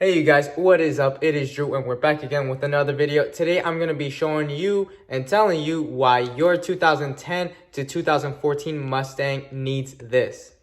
Hey you guys, what is up? It is Drew and we're back again with another video. Today I'm going to be showing you and telling you why your 2010 to 2014 Mustang needs this.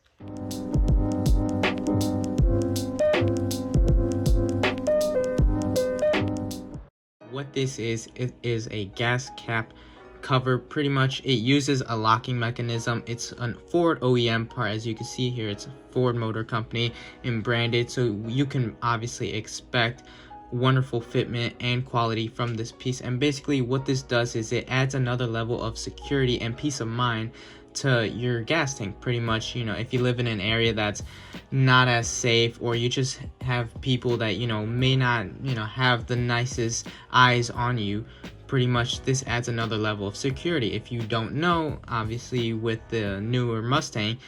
What this is, it is a gas cap cover. Pretty much it uses a locking mechanism. It's a Ford OEM part. As you can see here, it's a Ford Motor Company and branded, so you can obviously expect wonderful fitment and quality from this piece. And basically what this does is it adds another level of security and peace of mind to your gas tank. Pretty much, you know, if you live in an area that's not as safe, or you just have people that, you know, may not, you know, have the nicest eyes on you, pretty much this adds another level of security. If you don't know, obviously with the newer Mustang,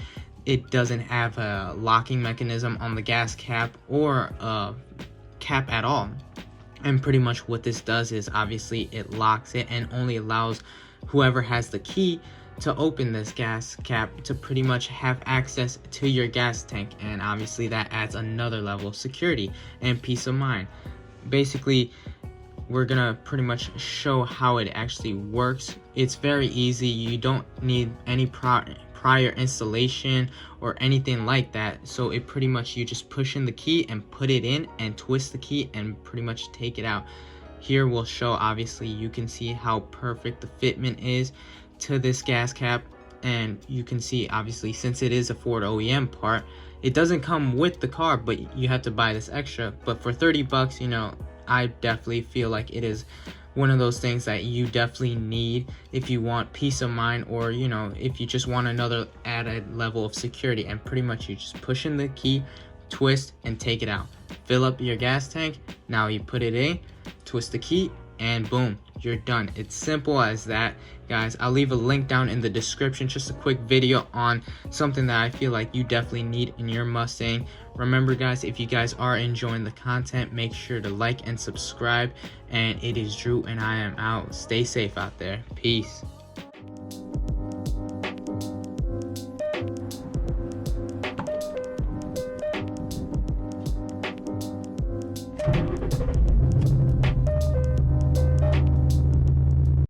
it doesn't have a locking mechanism on the gas cap or a cap at all. And pretty much what this does is obviously it locks it and only allows whoever has the key to open this gas cap to pretty much have access to your gas tank. And obviously that adds another level of security and peace of mind. Basically, we're gonna pretty much show how it actually works. It's very easy. You don't need any prior installation or anything like that. So it pretty much, you just push in the key and put it in and twist the key and pretty much take it out. Here we'll show, obviously you can see how perfect the fitment is to this gas cap. And you can see, obviously, since it is a Ford OEM part, it doesn't come with the car, but you have to buy this extra. But for 30 bucks, you know, I definitely feel like it is one of those things that you definitely need if you want peace of mind, or, you know, if you just want another added level of security. And pretty much you just push in the key, twist, and take it out. Fill up your gas tank. Now you put it in, twist the key, and boom, you're done. It's simple as that, guys. I'll leave a link down in the description, just a quick video on something that I feel like you definitely need in your Mustang. Remember guys, if you guys are enjoying the content, make sure to like and subscribe. And it is Drew and I am out. Stay safe out there. Peace.